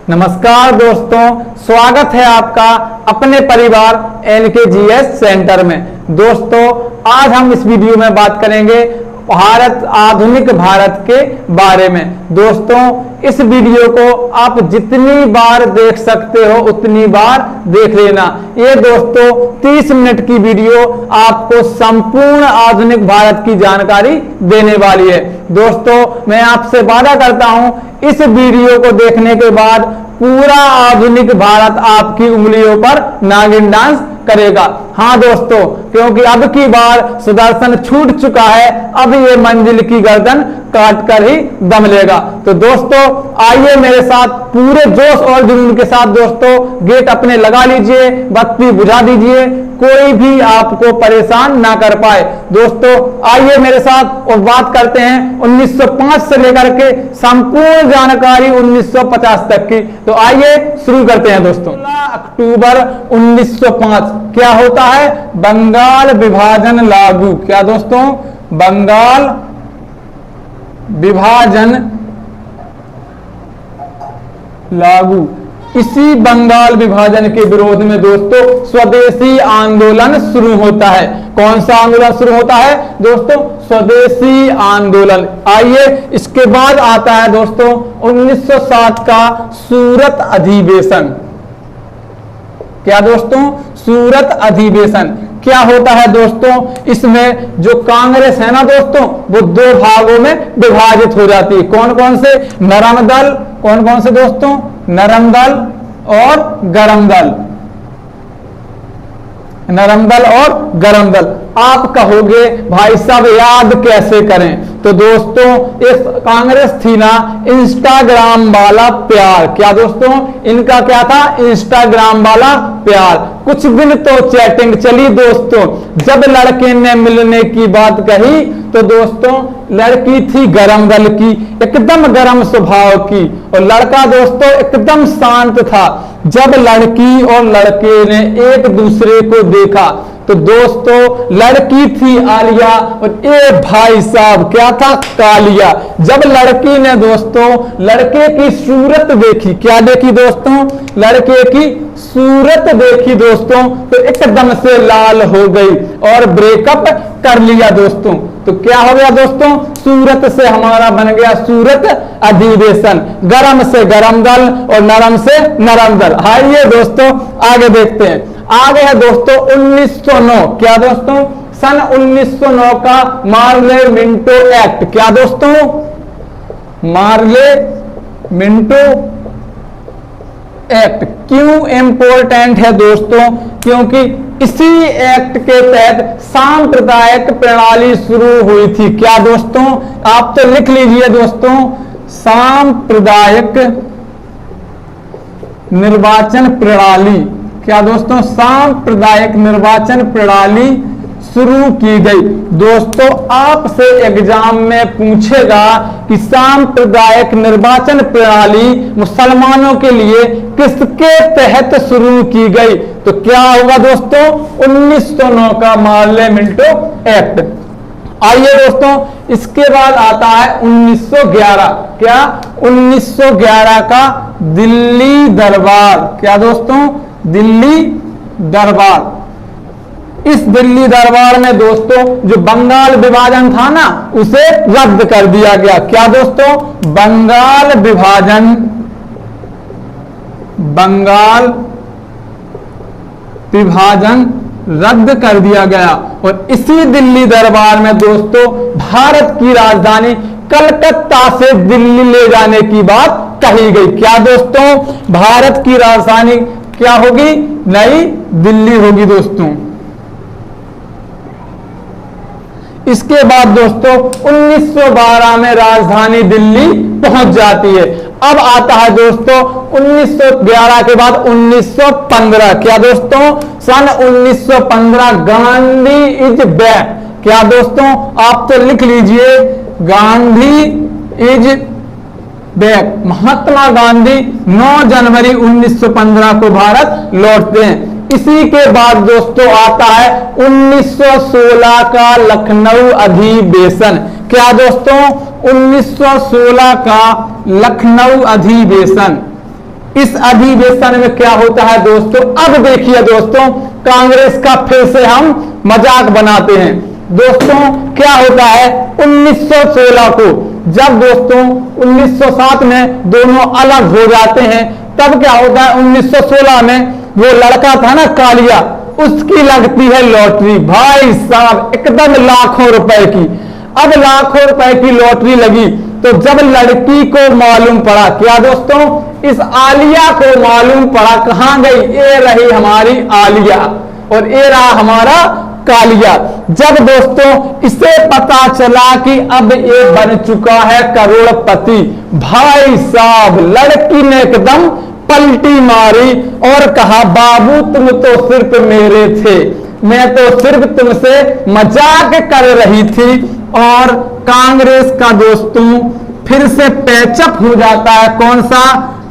नमस्कार दोस्तों, स्वागत है आपका अपने परिवार NKGS सेंटर में। दोस्तों, आज हम इस वीडियो में बात करेंगे आधुनिक भारत के बारे में। दोस्तों, इस वीडियो को आप जितनी बार देख सकते हो उतनी बार देख लेना। ये दोस्तों 30 मिनट की वीडियो आपको संपूर्ण आधुनिक भारत की जानकारी देने वाली है। दोस्तों, मैं आपसे वादा करता हूं, इस वीडियो को देखने के बाद पूरा आधुनिक भारत आपकी उंगलियों पर नागिन डांस करेगा। हाँ दोस्तों, क्योंकि अब की बार सुदर्शन छूट चुका है, अब ये मंजिल की गर्दन काट कर ही दम लेगा। तो दोस्तों, आइए मेरे साथ पूरे जोश और जुनून के साथ दोस्तों गेट अपने लगा लीजिए, बत्ती बुझा दीजिए, कोई भी आपको परेशान ना कर पाए। दोस्तों, आइए मेरे साथ और बात करते हैं 1905 से लेकर के संपूर्ण जानकारी 1950 तक की। तो आइए शुरू करते हैं दोस्तों। 16 अक्टूबर 1905 क्या होता है? बंगाल विभाजन लागू। क्या दोस्तों? बंगाल विभाजन लागू। इसी बंगाल विभाजन के विरोध में दोस्तों स्वदेशी आंदोलन शुरू होता है। कौन सा आंदोलन शुरू होता है दोस्तों? स्वदेशी आंदोलन। आइए, इसके बाद आता है दोस्तों 1907 का सूरत अधिवेशन। क्या दोस्तों? सूरत अधिवेशन। क्या होता है दोस्तों? इसमें जो कांग्रेस है ना दोस्तों, वो दो भागों में विभाजित हो जाती है। कौन कौन से? नरम दल। कौन कौन से दोस्तों? नरम दल और गरम दल। नरम दल और गरम दल। आप कहोगे भाई साहब याद कैसे करें? तो दोस्तों, इस कांग्रेस थी ना इंस्टाग्राम वाला प्यार। क्या दोस्तों? इनका क्या था? इंस्टाग्राम वाला प्यार। कुछ दिन तो चैटिंग चली दोस्तों। जब लड़के ने मिलने की बात कही तो दोस्तों लड़की थी गरम दल की, एकदम गरम स्वभाव की, और लड़का दोस्तों एकदम शांत था। जब लड़की और लड़के ने एक दूसरे को देखा तो दोस्तों लड़की थी आलिया और ए भाई साहब क्या था? कालिया। जब लड़की ने दोस्तों लड़के की सूरत देखी, क्या देखी दोस्तों? लड़के की सूरत देखी दोस्तों, तो एकदम से लाल हो गई और ब्रेकअप कर लिया दोस्तों। तो क्या हो गया दोस्तों? सूरत से हमारा बन गया सूरत अधिवेशन। गरम से गरम दल और नरम से नरम दल। आइए दोस्तों आगे देखते हैं। आगे है दोस्तों 1909। क्या दोस्तों? सन 1909 का मार्ले मिंटो एक्ट। क्या दोस्तों? मार्ले मिंटो एक्ट क्यों इंपॉर्टेंट है दोस्तों? क्योंकि इसी एक्ट के तहत सांप्रदायिक प्रणाली शुरू हुई थी। क्या दोस्तों? आप तो लिख लीजिए दोस्तों, सांप्रदायिक निर्वाचन प्रणाली। क्या दोस्तों? सांप्रदायिक निर्वाचन प्रणाली शुरू की गई। दोस्तों, आपसे एग्जाम में पूछेगा कि सांप्रदायिक निर्वाचन प्रणाली मुसलमानों के लिए किसके तहत शुरू की गई? तो क्या होगा दोस्तों? 1909 का मार्ले मिंटो एक्ट। आइए दोस्तों, इसके बाद आता है 1911। क्या? 1911 का दिल्ली दरबार। क्या दोस्तों? दिल्ली दरबार। इस दिल्ली दरबार में दोस्तों जो बंगाल विभाजन था ना, उसे रद्द कर दिया गया। क्या दोस्तों? बंगाल विभाजन, बंगाल विभाजन रद्द कर दिया गया। और इसी दिल्ली दरबार में दोस्तों भारत की राजधानी कलकत्ता से दिल्ली ले जाने की बात कही गई। क्या दोस्तों? भारत की राजधानी क्या होगी? नई दिल्ली होगी दोस्तों। इसके बाद दोस्तों 1912 में राजधानी दिल्ली पहुंच जाती है। अब आता है दोस्तों 1911 के बाद 1915। क्या दोस्तों? सन 1915 गांधी इज बैक। क्या दोस्तों? आप तो लिख लीजिए, गांधी इज बैक। महात्मा गांधी 9 जनवरी 1915 को भारत लौटते हैं। इसी के बाद दोस्तों आता है 1916 का लखनऊ अधिवेशन। क्या दोस्तों? 1916 का लखनऊ अधिवेशन। इस अधिवेशन में क्या होता है दोस्तों, अब देखिए दोस्तों, कांग्रेस का फिर से हम मजाक बनाते हैं। दोस्तों क्या होता है 1916 को, जब दोस्तों 1907 में दोनों अलग हो जाते हैं, तब क्या होता है 1916 में वो लड़का था ना कालिया, उसकी लगती है लॉटरी। भाई साहब एकदम लाखों रुपए की। अब लाखों रुपए की लॉटरी लगी, तो जब लड़की को मालूम पड़ा, क्या दोस्तों, इस आलिया को मालूम पड़ा, कहां गई, ये रही हमारी आलिया और ये रहा हमारा कालिया। जब दोस्तों इसे पता चला कि अब ये बन चुका है करोड़पति, भाई साहब लड़की ने एकदम पलटी मारी और कहा, बाबू तुम तो सिर्फ मेरे थे, मैं तो सिर्फ तुमसे मजाक कर रही थी। और कांग्रेस का दोस्तों फिर से पैचअप हो जाता है, कौन सा,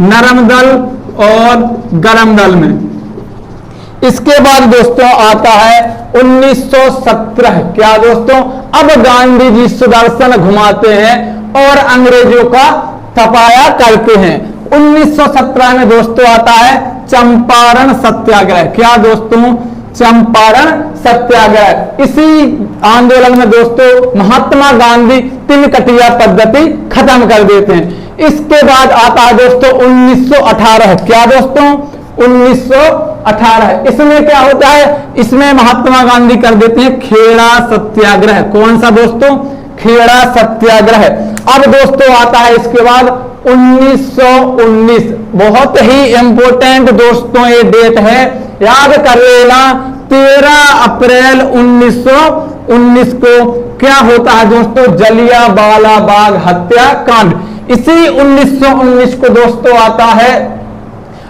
नरम दल और गरम दल में। इसके बाद दोस्तों आता है 1917। क्या दोस्तों, अब गांधी जी सुदर्शन घुमाते हैं और अंग्रेजों का थपाया करते हैं। 1917 में दोस्तों आता है चंपारण सत्याग्रह। क्या दोस्तों, चंपारण सत्याग्रह। इसी आंदोलन में दोस्तों महात्मा गांधी तीन कटिया पद्धति खत्म कर देते हैं। इसके बाद आता है दोस्तों 1918। क्या दोस्तों, 1918। इसमें क्या होता है, इसमें महात्मा गांधी कर देते हैं खेड़ा सत्याग्रह। कौन सा दोस्तों, खेड़ा सत्याग्रह। अब दोस्तों आता है इसके बाद 1919। बहुत ही इंपॉर्टेंट दोस्तों ये डेट है, याद कर लेना। 13 अप्रैल 1919 को क्या होता है दोस्तों, जलियांवाला बाग हत्याकांड। इसी 1919 को दोस्तों आता है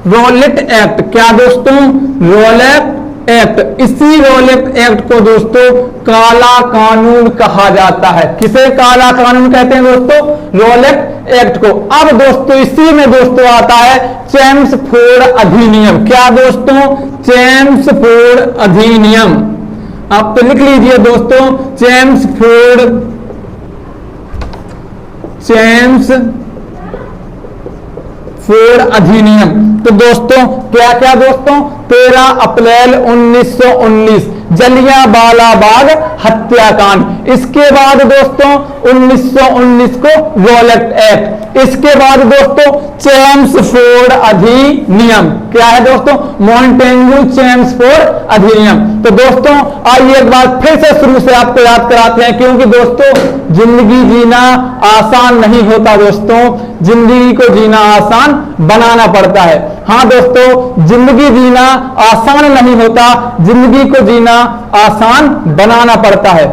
रॉलेट एक्ट। क्या दोस्तों, रॉलेट एक्ट। इसी रॉलेट एक्ट को दोस्तों काला कानून कहा जाता है। किसे काला कानून कहते हैं दोस्तों, रॉलेट एक्ट को। अब दोस्तों इसी में दोस्तों आता है चेम्सफोर्ड अधिनियम। क्या दोस्तों, चेम्सफोर्ड अधिनियम। आप तो लिख लीजिए दोस्तों, चेम्सफोर्ड अधिनियम। तो दोस्तों क्या क्या दोस्तों, 13 अप्रैल 1919 जलियांवाला बाग हत्याकांड। इसके बाद दोस्तों 1919 को रॉलेट एक्ट। इसके बाद दोस्तों चेम्सफोर्ड अधिनियम। क्या है दोस्तों, मॉन्टेग्यू चेम्सफोर्ड अधिनियम। तो दोस्तों आइए एक बार फिर से शुरू से आपको याद कराते हैं, क्योंकि दोस्तों जिंदगी जीना आसान नहीं होता दोस्तों, जिंदगी को जीना आसान बनाना पड़ता है। हाँ दोस्तों, जिंदगी जीना आसान नहीं होता, जिंदगी को जीना आसान बनाना पड़ता है।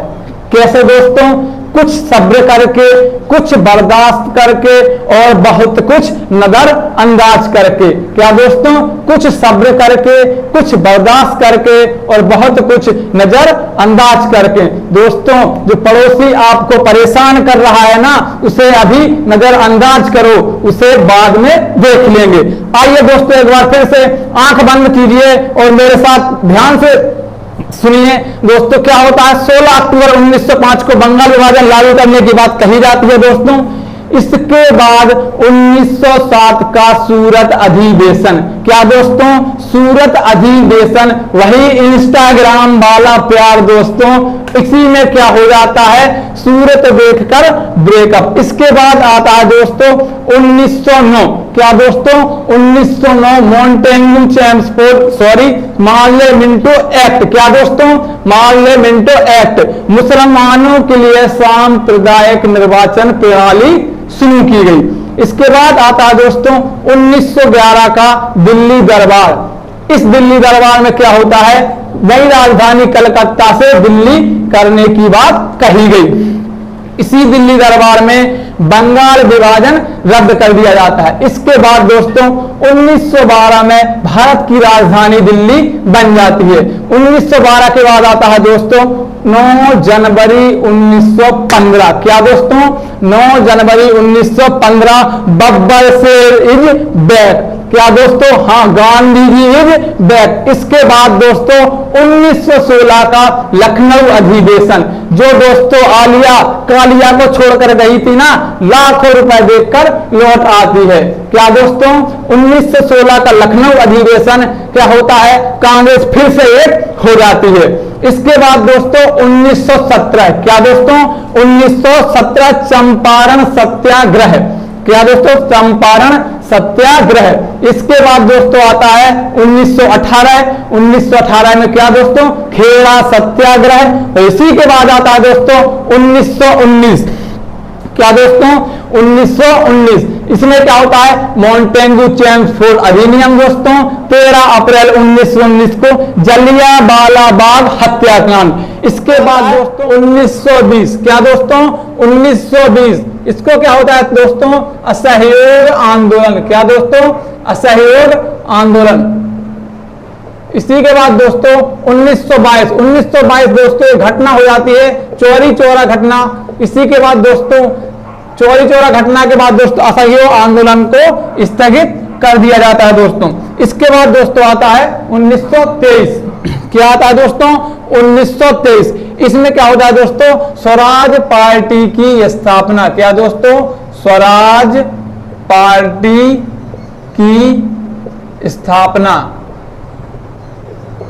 कैसे दोस्तों, कुछ सब्र करके, कुछ बर्दाश्त करके और बहुत कुछ नजर अंदाज करके। क्या दोस्तों, कुछ सब्र करके, कुछ बर्दाश्त करके और बहुत कुछ नजर अंदाज करके। दोस्तों जो पड़ोसी आपको परेशान कर रहा है ना, उसे अभी नजर अंदाज करो, उसे बाद में देख लेंगे। आइए दोस्तों एक बार फिर से आंख बंद कीजिए और मेरे साथ ध्यान से सुनिए। दोस्तों क्या होता है, 16 अक्टूबर 1905 को बंगाल विभाजन लागू करने की बात कही जाती है दोस्तों। इसके बाद 1907 का सूरत अधिवेशन। क्या दोस्तों, सूरत अधिवेशन, वही इंस्टाग्राम वाला प्यार दोस्तों। इसी में क्या हो जाता है, सूरत देखकर ब्रेकअप। इसके बाद आता है दोस्तों 1909। क्या दोस्तों, 1909 Montagu Chelmsford Morley Minto act. क्या दोस्तों, मार्ले मिंटो एक्ट। मुसलमानों के लिए सांप्रदायिक निर्वाचन प्रणाली शुरू की गई। इसके बाद आता है दोस्तों 1911 का दिल्ली दरबार। इस दिल्ली दरबार में क्या होता है, नई राजधानी कलकत्ता से दिल्ली करने की बात कही गई। इसी दिल्ली दरबार में बंगाल विभाजन रद्द कर दिया जाता है। इसके बाद दोस्तों 1912 में भारत की राजधानी दिल्ली बन जाती है। 1912 के बाद आता है दोस्तों 9 जनवरी 1915। क्या दोस्तों, 9 जनवरी 1915 बब्बर शेर इज बैक। क्या दोस्तों, हाँ, गांधी जी इज बैक। इसके बाद दोस्तों 1916 का लखनऊ अधिवेशन, जो दोस्तों आलिया कालिया को छोड़कर गई थी ना, लाखों रुपए देकर लौट आती है। क्या दोस्तों, 1916 का लखनऊ अधिवेशन क्या होता है, कांग्रेस फिर से एक हो जाती है। इसके बाद दोस्तों 1917, क्या दोस्तों, 1917 चंपारण सत्याग्रह, क्या दोस्तों, चंपारण सत्याग्रह। इसके बाद दोस्तों आता है 1918 में क्या दोस्तों, खेड़ा सत्याग्रह। और इसी के बाद आता है दोस्तों 1919, क्या दोस्तों, 1919। इसमें क्या होता है, मॉन्टेग्यू चेम्सफोर्ड अधिनियम दोस्तों, 13 अप्रैल 1919 को जलियांवाला बाग हत्याकांड। इसके बाद दोस्तों 1920, क्या दोस्तों, 1920, इसको क्या होता है दोस्तों, असहयोग आंदोलन। क्या दोस्तों, असहयोग आंदोलन। इसी के बाद दोस्तों 1922 दोस्तों घटना हो जाती है चौरी चौरा घटना। इसी के बाद दोस्तों चौरी चौरा घटना के बाद दोस्तों असहयोग आंदोलन को स्थगित कर दिया जाता है दोस्तों। इसके बाद दोस्तों आता है 1923, क्या आता है दोस्तों, 1923। इसमें क्या होता है दोस्तों, स्वराज पार्टी की स्थापना। क्या दोस्तों, स्वराज पार्टी की स्थापना।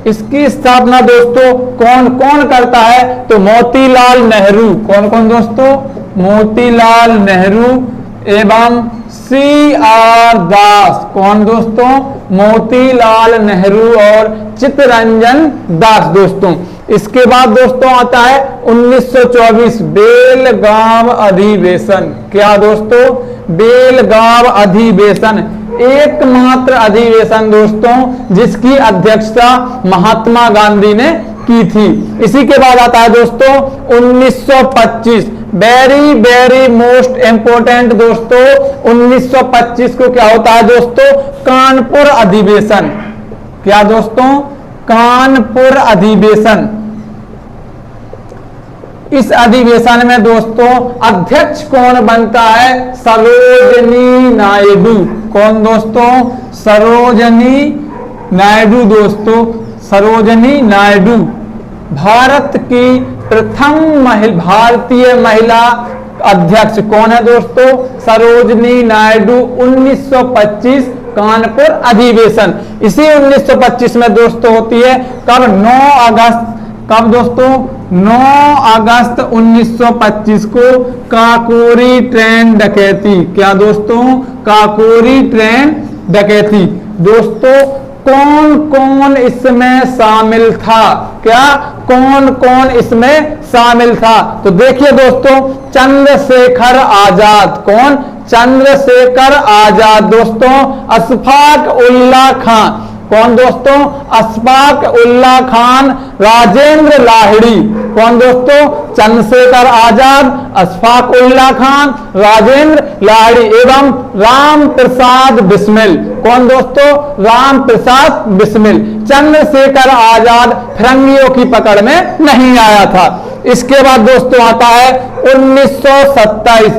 इसकी स्थापना दोस्तों कौन कौन करता है, तो मोतीलाल नेहरू। कौन कौन दोस्तों, मोतीलाल नेहरू एवं CR दास। कौन दोस्तों, मोतीलाल नेहरू और चित्तरंजन दास दोस्तों। इसके बाद दोस्तों आता है 1924 बेलगांव अधिवेशन। क्या दोस्तों, बेलगांव अधिवेशन, एकमात्र अधिवेशन दोस्तों जिसकी अध्यक्षता महात्मा गांधी ने की थी। इसी के बाद आता है दोस्तों 1925, वेरी वेरी मोस्ट इंपोर्टेंट दोस्तों, 1925 को क्या होता है दोस्तों, कानपुर अधिवेशन। क्या दोस्तों, कानपुर अधिवेशन। इस अधिवेशन में दोस्तों अध्यक्ष कौन बनता है, सरोजनी नायडू। कौन दोस्तों, सरोजनी नायडू दोस्तों, सरोजनी नायडू भारत की प्रथम भारतीय महिला अध्यक्ष कौन है दोस्तों, सरोजनी नायडू। 1925 कानपुर अधिवेशन। इसी 1925 में दोस्तों होती है कब, 9 अगस्त। कब दोस्तों, 9 अगस्त 1925 को काकोरी ट्रेन डकैती। क्या दोस्तों, काकोरी ट्रेन डकैती। दोस्तों कौन कौन इसमें शामिल था, क्या कौन कौन इसमें शामिल था, तो देखिए दोस्तों चंद्रशेखर आजाद। कौन, चंद्रशेखर आजाद दोस्तों। अशफाक उल्ला खान। कौन दोस्तों, अशफाक उल्ला खान। राजेंद्र लाहिड़ी। कौन दोस्तों, चंद्रशेखर आजाद, अशफाक उल्ला खान, राजेंद्र लाहिड़ी एवं राम प्रसाद बिस्मिल। कौन दोस्तों, राम प्रसाद बिस्मिल। चंद्रशेखर आजाद फिरंगियों की पकड़ में नहीं आया था। इसके बाद दोस्तों आता है 1927।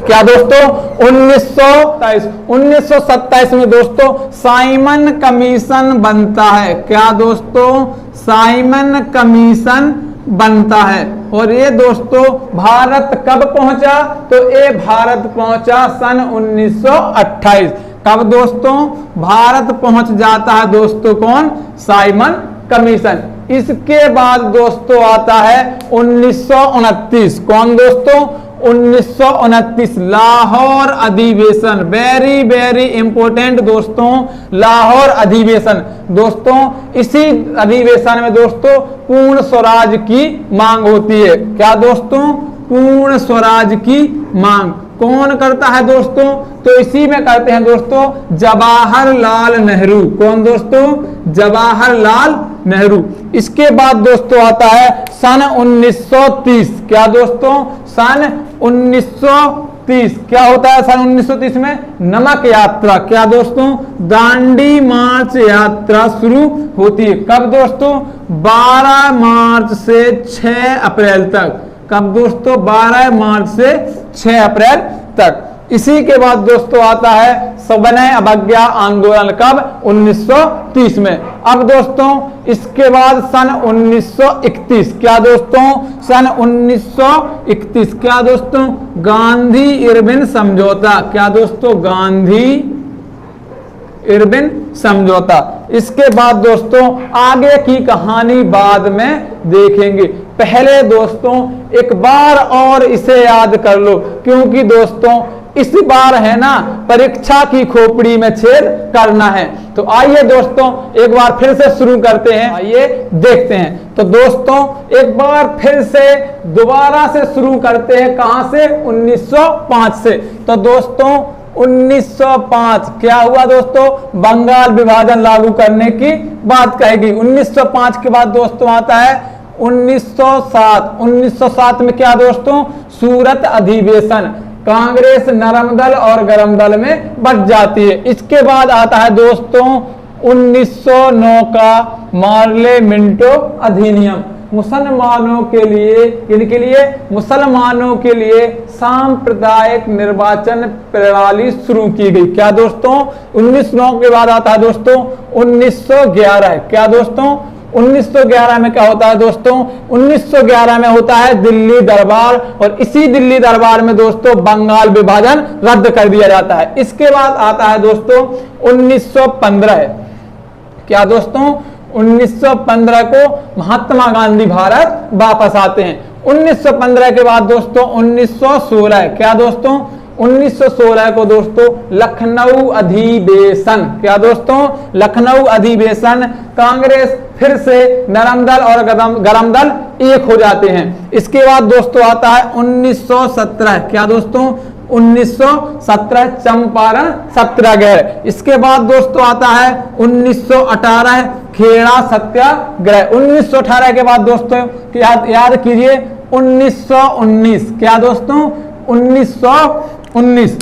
क्या दोस्तों, 1927 में दोस्तों साइमन कमीशन बनता है। क्या दोस्तों, साइमन कमीशन बनता है। और ये दोस्तों भारत कब पहुंचा, तो ये भारत पहुंचा सन 1928। कब दोस्तों, भारत पहुंच जाता है दोस्तों कौन, साइमन कमीशन। इसके बाद दोस्तों आता है 1929। कौन दोस्तों, 1929 लाहौर अधिवेशन। वेरी वेरी इंपोर्टेंट दोस्तों, लाहौर अधिवेशन। दोस्तों इसी अधिवेशन में दोस्तों पूर्ण स्वराज की मांग होती है। क्या दोस्तों, पूर्ण स्वराज की मांग कौन करता है दोस्तों, तो इसी में करते हैं दोस्तों जवाहरलाल नेहरू। कौन दोस्तों, जवाहरलाल नेहरू। इसके बाद दोस्तों आता है सन 1930। क्या दोस्तों, सन 1930 क्या होता है सन 1930 में, नमक यात्रा। क्या दोस्तों, दांडी मार्च यात्रा शुरू होती है। कब दोस्तों, 12 मार्च से 6 अप्रैल तक। कब दोस्तों, 12 मार्च से 6 अप्रैल तक। इसी के बाद दोस्तों आता है सविनय अवज्ञा आंदोलन, कब? 1930 में। अब दोस्तों इसके बाद सन 1931, क्या दोस्तों? सन 1931, क्या दोस्तों? गांधी इरविन समझौता, क्या दोस्तों? गांधी इरविन समझौता। इसके बाद दोस्तों आगे की कहानी बाद में देखेंगे, पहले दोस्तों एक बार और इसे याद कर लो, क्योंकि दोस्तों इस बार है ना परीक्षा की खोपड़ी में छेद करना है। तो आइए दोस्तों एक बार फिर से शुरू करते हैं, आइए देखते हैं। तो दोस्तों एक बार फिर से दोबारा से शुरू करते हैं, कहां से? 1905 से। तो दोस्तों 1905 क्या हुआ दोस्तों? बंगाल विभाजन लागू करने की बात कहेगी। 1905 के बाद दोस्तों आता है 1907। 1907 में क्या दोस्तों? सूरत अधिवेशन, कांग्रेस नरम दल और गरम दल में बट जाती है। इसके बाद आता है दोस्तों 1909 का मार्ले मिंटो अधिनियम, मुसलमानों के लिए, इनके लिए मुसलमानों के लिए सांप्रदायिक निर्वाचन प्रणाली शुरू की गई। क्या दोस्तों? 1909 के बाद आता है दोस्तों 1911, क्या दोस्तों? 1911 में क्या होता है दोस्तों? 1911 में होता है दिल्ली दरबार, और इसी दिल्ली दरबार में दोस्तों बंगाल विभाजन रद्द कर दिया जाता है। इसके बाद आता है दोस्तों 1915, क्या दोस्तों? 1915 को महात्मा गांधी भारत वापस आते हैं। 1915 के बाद दोस्तों 1916, क्या दोस्तों? 1916 को दोस्तों लखनऊ अधिवेशन, क्या दोस्तों? लखनऊ अधिवेशन, कांग्रेस फिर से नरम दल और गरम दल एक हो जाते हैं। इसके बाद दोस्तों आता है 1917, क्या दोस्तों? 1917 चंपारण सत्याग्रह। इसके बाद दोस्तों आता है 1918 खेड़ा सत्याग्रह। 1918 के बाद दोस्तों याद कीजिए 1919, क्या दोस्तों? 1919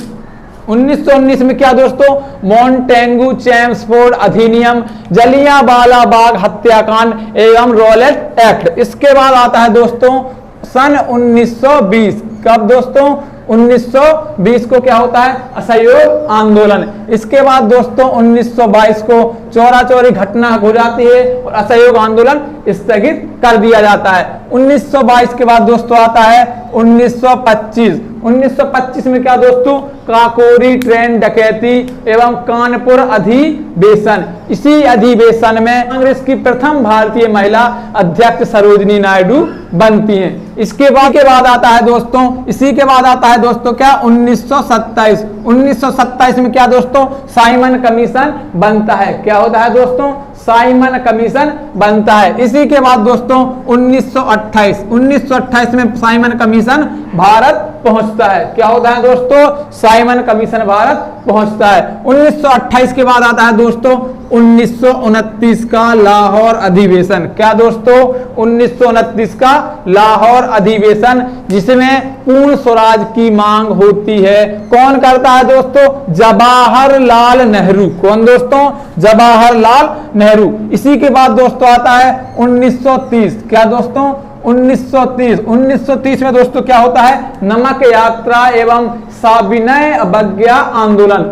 1919 में क्या दोस्तों? मॉन्टेगू चेम्सफोर्ड अधिनियम, जलियांवाला बाग हत्याकांड एवं रॉलेट एक्ट। इसके बाद आता है दोस्तों सन 1920, कब दोस्तों? 1920 को क्या होता है? असहयोग आंदोलन। इसके बाद दोस्तों 1922 को चौरा चौरी घटना हो जाती है और असहयोग आंदोलन स्थगित कर दिया जाता है। 1922 के बाद दोस्तों आता है 1925। 1925 में क्या दोस्तों? काकोरी ट्रेन डकैती एवं कानपुर अधिवेशन। इसी अधिवेशन में कांग्रेस की प्रथम भारतीय महिला अध्यक्ष सरोजिनी नायडू बनती हैं। इसके बाद आता है दोस्तों, इसी के बाद आता है दोस्तों क्या? 1927। 1927 में क्या दोस्तों? साइमन कमीशन बनता है। क्या होता है दोस्तों? साइमन कमीशन बनता है। इसी के बाद दोस्तों 1928। 1928 में साइमन कमीशन भारत पहुंचता है। क्या होता है दोस्तों? साइमन कमीशन भारत पहुंचता है। 1928 के बाद आता है दोस्तों 1929 का लाहौर अधिवेशन। क्या दोस्तों? 1929 का लाहौर अधिवेशन, जिसमें पूर्ण स्वराज की मांग होती है। कौन करता है दोस्तों? जवाहरलाल नेहरू। कौन दोस्तों? जवाहरलाल नेहरू। इसी के बाद दोस्तों आता है 1930। क्या दोस्तों? 1930 में दोस्तों क्या होता है? नमक यात्रा एवं सविनय अवज्ञा आंदोलन।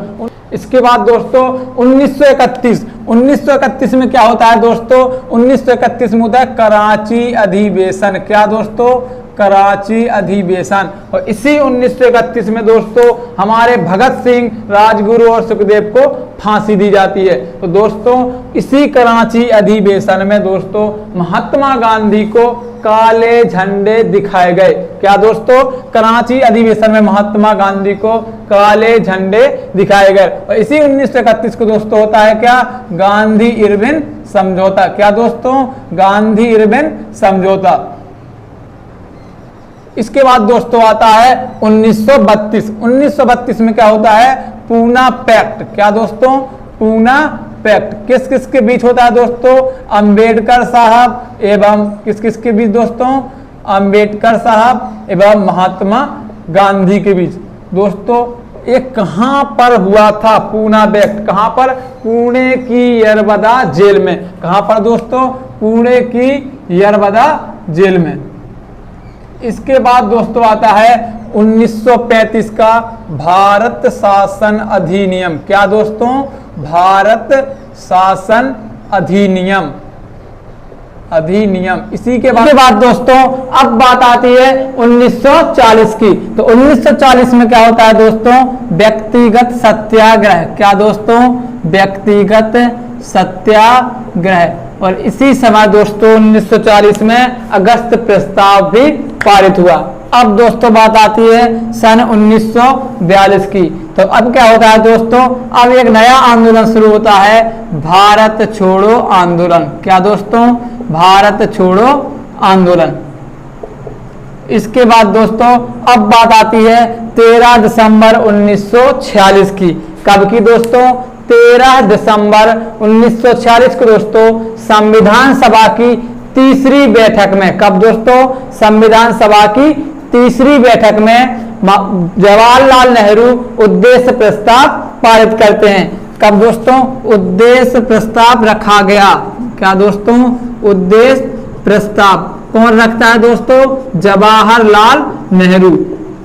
इसके बाद दोस्तों 1931 में क्या होता है दोस्तों? 1931 में होता है कराची अधिवेशन। क्या दोस्तों? कराची अधिवेशन। और इसी 1931 में दोस्तों हमारे भगत सिंह, राजगुरु और सुखदेव को फांसी दी जाती है। तो दोस्तों इसी कराची अधिवेशन में दोस्तों महात्मा गांधी को काले झंडे दिखाए गए। क्या दोस्तों? कराची अधिवेशन में महात्मा गांधी को काले झंडे दिखाए गए। और इसी 1931 को दोस्तों होता है क्या? गांधी इरविन समझौता। क्या दोस्तों? गांधी इरविन समझौता। इसके बाद दोस्तों आता है 1932। 1932 में क्या होता है? पूना पैक्ट। क्या दोस्तों? पूना पैक्ट। किस किस के बीच होता है दोस्तों? अंबेडकर साहब एवं किस किस के बीच दोस्तों? अंबेडकर साहब एवं महात्मा गांधी के बीच। दोस्तों ये कहां पर हुआ था पूना पैक्ट? कहां पर? पुणे की यरवदा जेल में। कहां पर दोस्तों? पुणे की यरवदा जेल में। इसके बाद दोस्तों आता है 1935 का भारत शासन अधिनियम। क्या दोस्तों? भारत शासन अधिनियम। इसी के बाद दोस्तों अब बात आती है 1940 की। तो 1940 में क्या होता है दोस्तों? व्यक्तिगत सत्याग्रह। क्या दोस्तों? व्यक्तिगत सत्याग्रह। और इसी समय दोस्तों 1940 में अगस्त प्रस्ताव भी पारित हुआ। अब दोस्तों बात आती है सन 1942 की। तो अब क्या होता है दोस्तों? अब एक नया आंदोलन शुरू होता है, भारत छोड़ो आंदोलन। क्या दोस्तों? भारत छोड़ो आंदोलन। इसके बाद दोस्तों अब बात आती है 13 दिसंबर 1946 की। कब की दोस्तों? 13 दिसंबर 1946 को दोस्तों संविधान सभा की तीसरी बैठक में। कब दोस्तों? संविधान सभा की तीसरी बैठक में जवाहरलाल नेहरू उद्देश्य प्रस्ताव पारित करते हैं। कब दोस्तों? उद्देश्य प्रस्ताव रखा गया। क्या दोस्तों? उद्देश्य प्रस्ताव कौन रखता है दोस्तों? जवाहरलाल नेहरू।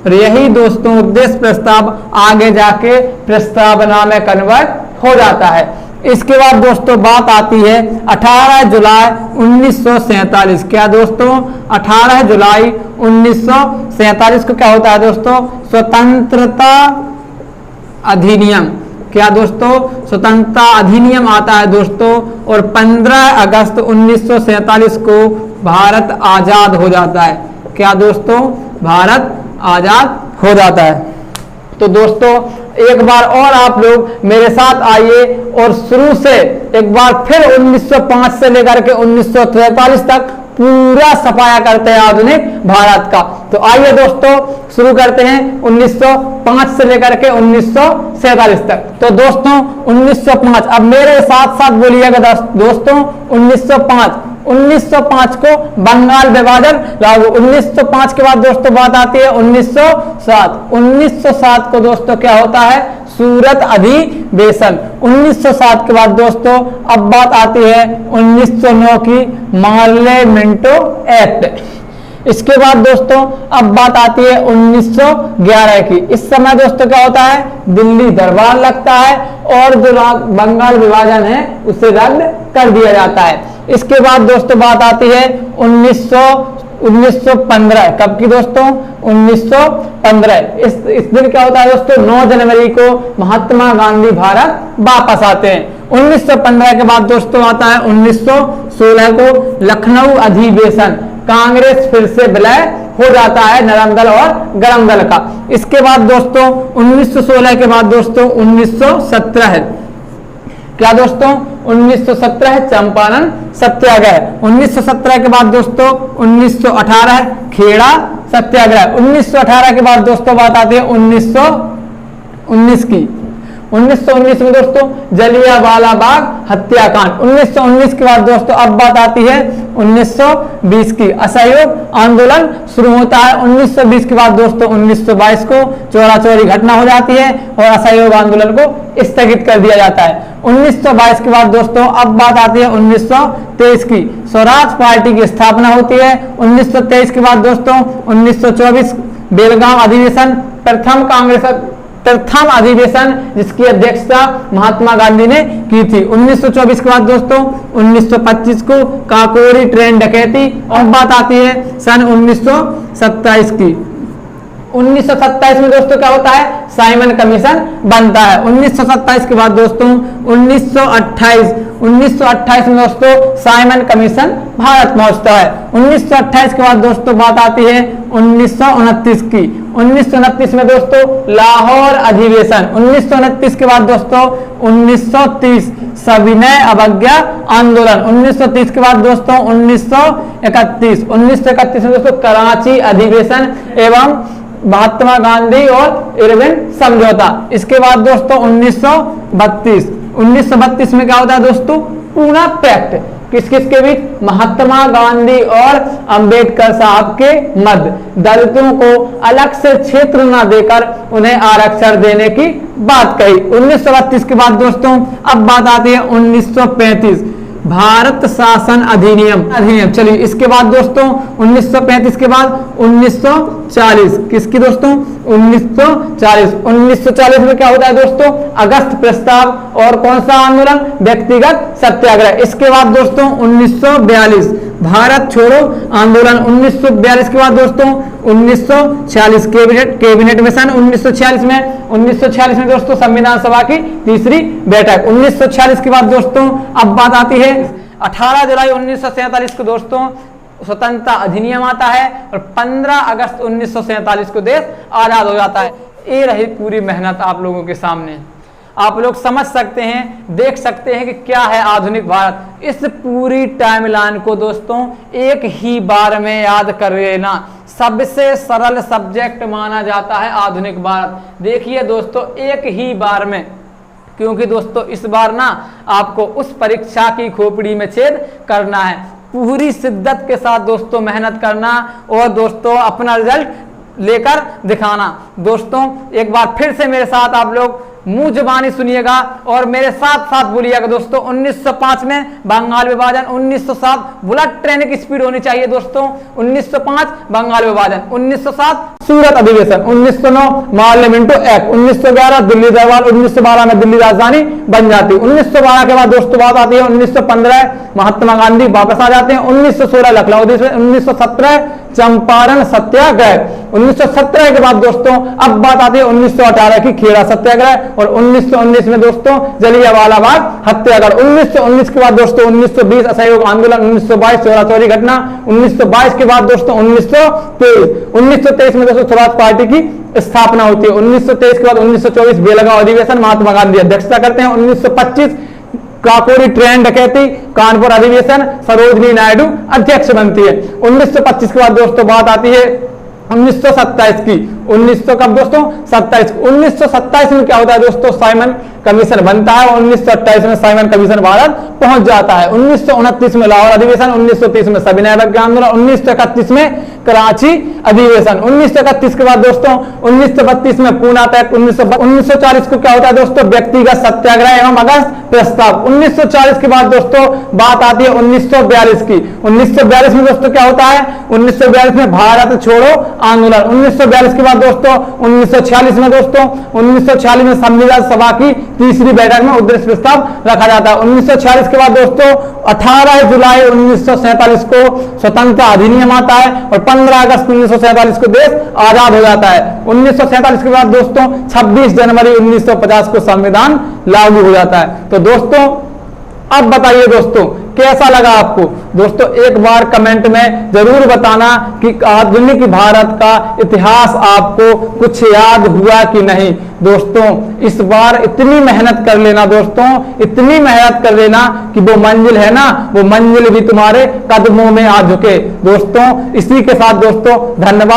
और यही दोस्तों उद्देश्य प्रस्ताव आगे जाके प्रस्तावना में कन्वर्ट हो जाता है। इसके बाद दोस्तों बात आती है 18 जुलाई 1947। क्या दोस्तों? 18 जुलाई 1947 को क्या होता है दोस्तों? स्वतंत्रता अधिनियम। क्या दोस्तों? स्वतंत्रता अधिनियम आता है दोस्तों। और 15 अगस्त 1947 को भारत आजाद हो जाता है। क्या दोस्तों? भारत आजाद हो जाता है। तो दोस्तों एक बार और आप लोग मेरे साथ आइए और शुरू से एक बार फिर 1905 से लेकर के 1943 तक पूरा सफाया करते हैं आधुनिक भारत का। तो आइए दोस्तों शुरू करते हैं 1905 से लेकर के 1947 तक। तो दोस्तों 1905, अब मेरे साथ साथ बोलिएगा दोस्तों 1905 को बंगाल विभाजन लागू। 1905 के बाद दोस्तों बात आती है 1907। 1907 को दोस्तों क्या होता है? सूरत अधिवेशन। 1907 के बाद दोस्तों अब बात आती है 1909 की मार्ले मिंटो एक्ट। इसके बाद दोस्तों अब बात आती है 1911 की। इस समय दोस्तों क्या होता है? दिल्ली दरबार लगता है और जो बंगाल विभाजन है उसे रद्द कर दिया जाता है। इसके बाद दोस्तों बात आती है 1915। कब की दोस्तों? 1915। इस दिन क्या होता है दोस्तों? 9 जनवरी को महात्मा गांधी भारत वापस आते हैं। 1915 के बाद दोस्तों आता है 1916 को लखनऊ अधिवेशन। कांग्रेस फिर से विलय हो जाता है नरम दल और गरम दल का। इसके बाद दोस्तों 1916 के बाद दोस्तों 1917 है। क्या दोस्तों? 1917 चंपारण सत्याग्रह। 1917 के बाद दोस्तों 1918 खेड़ा सत्याग्रह। 1918 के बाद दोस्तों बात आती है 1919 की। 1919 में दोस्तों जलियांवाला बाग हत्याकांड। 1919 के बाद दोस्तों अब बात आती है 1920 की। असहयोग आंदोलन शुरू होता है 1920 के बाद दोस्तों 1922 को चौरा चौरी घटना हो जाती है और असहयोग आंदोलन को स्थगित कर दिया जाता है। 1922 के बाद दोस्तों अब बात आती है 1923 की। स्वराज पार्टी की स्थापना होती है। 1923 के बाद दोस्तों 1924 बेलगांव अधिवेशन, प्रथम अधिवेशन जिसकी अध्यक्षता महात्मा गांधी ने की थी। 1924 के बाद दोस्तों 1925 को काकोरी ट्रेन डकैती। और बात आती है सन 1927 की। 1927 में दोस्तों क्या होता है? साइमन कमीशन बनता है। 1927 के बाद दोस्तों 1928 में दोस्तों साइमन कमीशन भारत पहुंचता है। 1928 के बाद दोस्तों बात आती है 1929 की। 1929 में दोस्तों लाहौर अधिवेशन। 1929 के बाद दोस्तों 1930 सविनय अवज्ञा आंदोलन। 1930 के बाद दोस्तों 1931 में दोस्तों कराची अधिवेशन एवं महात्मा गांधी और इरविन समझौता। इसके बाद दोस्तों 1932 में क्या होता है दोस्तों? पूना पैक्ट। किस किस के बीच? महात्मा गांधी और अंबेडकर साहब के मध्य। दलितों को अलग से क्षेत्र न देकर उन्हें आरक्षण देने की बात कही। 1932 के बाद दोस्तों अब बात आती है 1935 भारत शासन अधिनियम। चलिए इसके बाद दोस्तों 1935 के बाद 1940, किसकी दोस्तों 1940 में क्या होता है दोस्तों, अगस्त प्रस्ताव और कौन सा आंदोलन, व्यक्तिगत सत्याग्रह। इसके बाद दोस्तों 1942 भारत छोड़ो आंदोलन। 1942 के बाद दोस्तों 1946 कैबिनेट मिशन। 1946 में दोस्तों संविधान सभा की तीसरी बैठक। 1946 के बाद दोस्तों अब बात आती है 18 जुलाई 1947 को दोस्तों स्वतंत्रता अधिनियम आता है और 15 अगस्त 1947 को देश आजाद हो जाता है। ये रही पूरी मेहनत आप लोगों के सामने, आप लोग समझ सकते हैं, देख सकते हैं कि क्या है आधुनिक भारत। इस पूरी टाइमलाइन को दोस्तों एक ही बार में याद कर लेना, सबसे सरल सब्जेक्ट माना जाता है आधुनिक भारत। देखिए दोस्तों एक ही बार में, क्योंकि दोस्तों इस बार ना आपको उस परीक्षा की खोपड़ी में छेद करना है, पूरी शिद्दत के साथ दोस्तों मेहनत करना और दोस्तों अपना रिजल्ट लेकर दिखाना। दोस्तों एक बार फिर से मेरे साथ आप लोग मुंह जुबानी सुनिएगा और मेरे साथ साथ बोलिएगा दोस्तों। 1905 में बंगाल विभाजन, 1907 बुलेट ट्रेन की स्पीड होनी चाहिए दोस्तों, 1905 बंगाल विभाजन, 1907 सूरत अधिवेशन, 1909 मार्ले मिंटो एक्ट, 1911 दिल्ली दरबार, 1912 में दिल्ली राजधानी बन जाती है। 1912 के बाद दोस्तों बात आती है 1915 महात्मा गांधी वापस आ जाते हैं। 1916 लखनऊ अधिवेशन, 1917 चंपारण सत्याग्रह। 1917 के बाद दोस्तों अब बात आती है 1918 की खेड़ा सत्याग्रह और 1919 में दोस्तों जलियांवाला बाग हत्याकांड। 1919 के बाद दोस्तों 1920 असहयोग आंदोलन, 1922 चौरी घटना, 1922 के बाद दोस्तों 1923 में दोस्तों स्वराज पार्टी की स्थापना होती है। 1923 के बाद 1924 बेलगांव अधिवेशन, महात्मा गांधी अध्यक्षता करते हैं। 1925 काकोरी ट्रेन डकैती, कानपुर अधिवेशन, सरोजनी नायडू अध्यक्ष बनती है। 1925 के बाद दोस्तों बात आती है 1927 की। 1900 कब दोस्तों 1927 में क्या होता है दोस्तों, साइमन कमीशन बनता है। 1928 में साइमन कमीशन भारत पहुंच जाता है। 1929 में लाहौर अधिवेशन, 1930 में सविनय अवज्ञा आंदोलन, 1931 में कराची अधिवेशन। 1931 के बाद दोस्तों 1932 में पूना पैक्ट। 1940 को क्या होता है दोस्तों, व्यक्तिगत सत्याग्रह एवं अगस्त प्रस्ताव। 1940 के बाद दोस्तों बात आती है 1942 की। 1942 में दोस्तों क्या होता है, 1942 में भारत छोड़ो आंदोलन। 1942 के बाद दोस्तों 1946 में दोस्तों 1946 में संविधान सभा की तीसरी बैठक में उद्देश्य प्रस्ताव रखा जाता है। 1946 के बाद दोस्तों 18 जुलाई 1947 को स्वतंत्रता अधिनियम आता है और 15 अगस्त 1947 को देश आजाद हो जाता है। 1947 के बाद दोस्तों 26 जनवरी 1950 को संविधान लागू हो जाता है। तो दोस्तों अब बताइए दोस्तों कैसा लगा आपको। दोस्तों एक बार कमेंट में जरूर बताना कि आधुनिक भारत का इतिहास आपको कुछ याद हुआ कि नहीं। दोस्तों इस बार इतनी मेहनत कर लेना दोस्तों, इतनी मेहनत कर लेना कि वो मंजिल है ना, वो मंजिल भी तुम्हारे कदमों में आ झुके। दोस्तों इसी के साथ दोस्तों धन्यवाद।